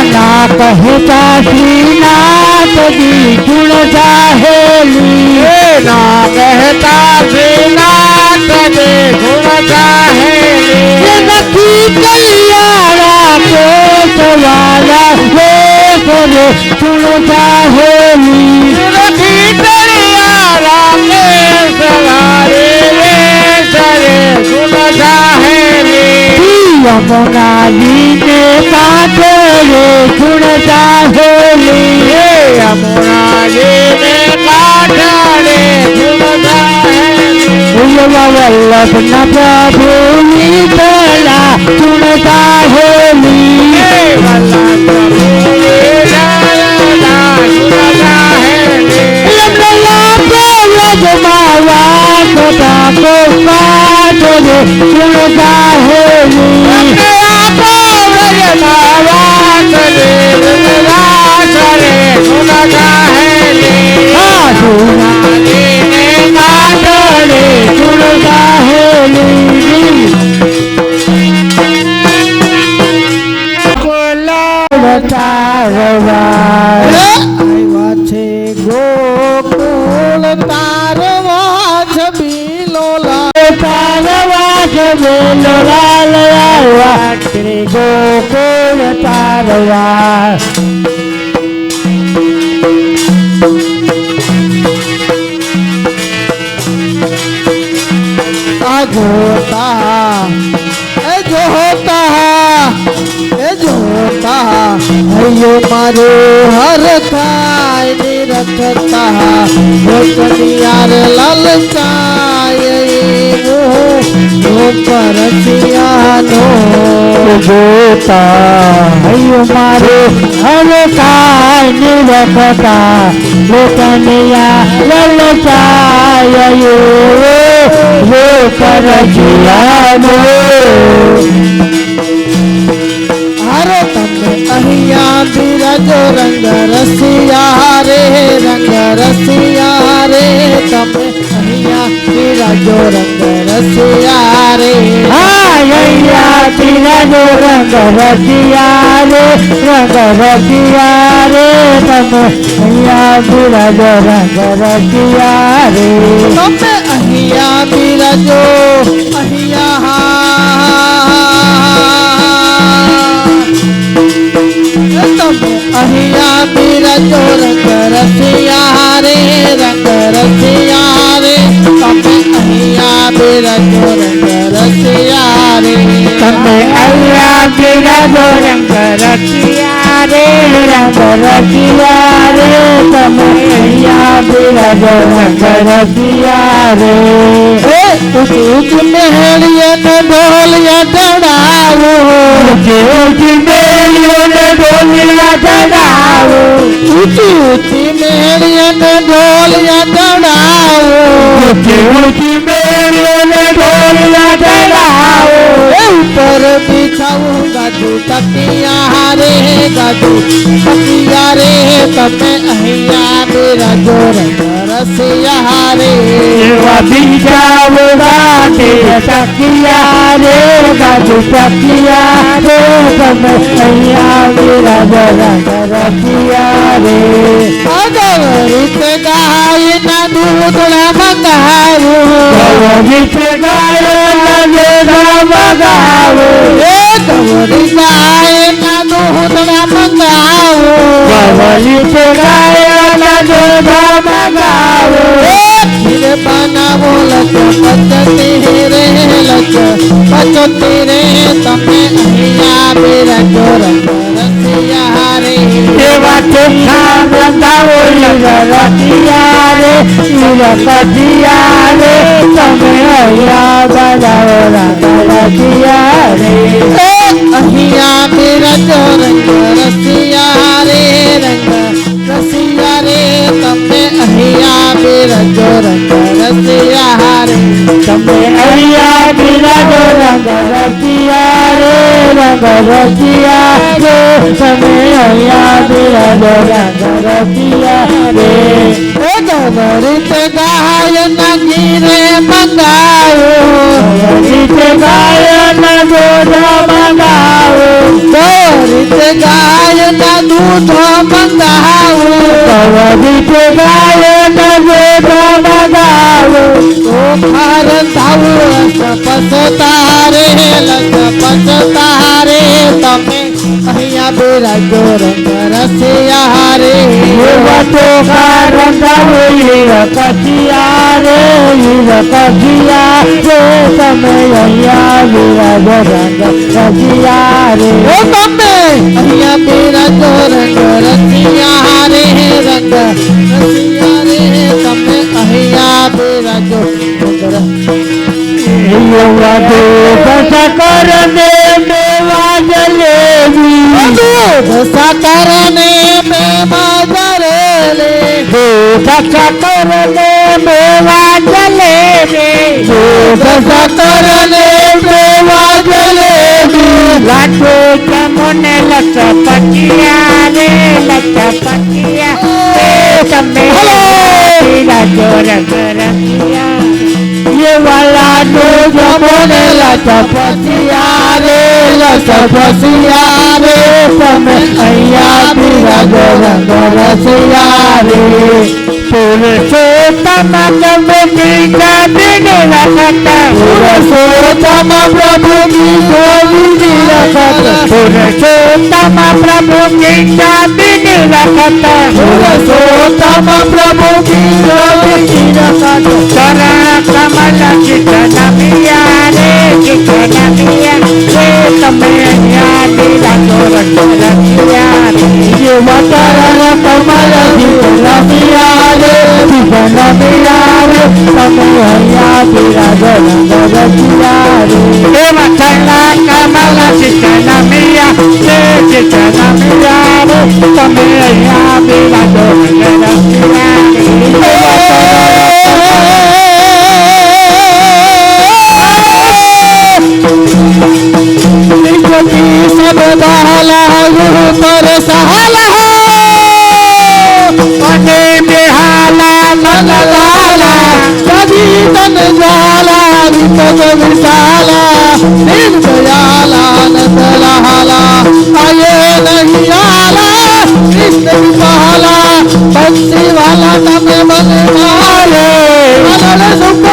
ના કહેતા શ્રીનાથ જી સુન સાહેલી ના કહેતા શ્રીનાથ દે સુન સાહેલી નથી કલિયારા કેશવાલા વેશ રે સુન સાહેલી નથી તળિયા સવારે સરે સુન સાહેલી યમુનાજી ને કાંઠે રે સુન સાહેલી યમુનાજી ને કાંઠે સુન સાહેલી વલ્લભ ના પ્રભુ વિઠલા સુન સાહેલી ગોકુળ તારવા છબીલો તારવા ગોકુળ તારવા જોતા હૈયો મારો હર થાય નિરખતા યાર લલચાય પરસિયાનો જોતા હૈયું મારે હવે કાંઈ નિરખતા લોકનિયા લલચાયું રે પરસિયાનો હારો તમે અહીંયા બિરાજો રંગ રસિયા રે રંગ રસિયા રે તમે અહીંયા બિરાજો રંગ રસિયા રે અહીંયા પીરાજો રંગ રસિયા રે તમે અહીંયા પીરાજો રંગ રસિયા રે તમે અહીંયા બિરાજો અહીંયા તમે અહીંયા બિરાજો રંગ રસિયા રે રંગ રસિયા રે તમે અહીંયા બિરાજો રંગ રસિયા રે તમે અહીંયા પીરાજો રંગ રસિયા રે તમે અહીંયા પીરાજો રંગ રસિયા રે ઊંચ મહેલિયા ને ઢોલિયા ચડાવો ઊંચી મેલીઓને ઢોલિયા ચડાવો ઊંચી મહેલિયા ને ઢોલિયા ચડાવો ઊંચી મેલીઓને ઢોલિયા ચડાવો ઉપર બિછાવું ગાજુ તકિયા રે ગાજુ તકિયા રે તમે અહીંયા બિરાજો રંગ રસિયા રે એવા બીજા ગાતે તકિયા રે ગાજુ તકિયા રે તમે અહીંયા બિરાજો રંગ રસિયા રે અગવરિત ગાયના દૂધડા મંગાવું ગીત ગાયો નજરા મગાવો ગવરી ગાયના દૂધડા મંગાવું ગીત ગાયો નજરા મગાવો ખીર બનાવો લચ પચતી રે લચ પચતી રે તમે અહીંયા બિરાજો રંગ રસિયા રે એવા ચોખા બંધાવો રસિયા રે રસિયા રે તમે અહીંયા બનાવો રસિયા રે અહીંયા બિરાજો રંગ રસિયા રે રંગ રસિયા રે તમે અહીંયા બિરાજો રંગ રસિયા રે તમે અહીંયા બિરાજો રંગ રસિયા રે તમે અહીંયા બિરાજો રંગ રસિયા રે ગવરિત ગાયના ગીરે મંગાવું ગીત ગાયના દૂધ મંગાવો ગવરિત ગાયના દૂધ મંગાવું ગીત ગાયના દૂધ મંગાવો ઓખાર થાવું પસતારે પસતારે તમે અહીંયા બિરાજો રંગ રસિયા રે વાતો કારંગાવો કચિયા રે તમે અહીંયા બિરાજો રંગ રસિયા રે તમે અહીંયા બિરાજો રંગ રસિયા રે રંગ રસિયા રે તમે અહીંયા બિરાજો વાતો કસકર ને મેવા જલેબી સાકર ને મેમાં જરેલે કસકર ને મેવા જલેબી સાકર ને મેમાં જલેબી લાટો મને લચપટિયા રે તમે બિરાજો રંગ રસિયા ये वाला नो जमोने लचपसिया रे તમે અહીંયા બિરાજો રંગ રસિયા રે પુરુષોત્તમ તમે બીજા દિન રખતા પુરુષોત્તમ પ્રભુ બીજો વિધિ રખતા પુરુષોત્તમ પ્રભુ બીજા દિન રખતા પુરુષોત્તમ પ્રભુ બીજો વિધિ રખતા ચરણ કમલ ચિત્ત નમિયા રે ચિત્ત નમિયા રે તમે અહીંયા બિરાજો રંગ રસિયા રે વતરણ કમલ ચિત્ત નમિયા રે ચિત્ત નમિયા રે તમે અહીંયા બિરાજો રંગ રચિયા રે હે મથલા કમલા ચિતના મિયા રે ચિતના મિયા રે તમે અહીંયા બિરાજો રંગ રચિયા रे सब दहला गुरु पर सहाला અને બેહાલા लाला कभी तन ज्वाला विपद विशाला निज दयाला नंदलाला आये नहीं आला कृष्ण विपाला बंसी वाला तमे मन मारे अनल सुख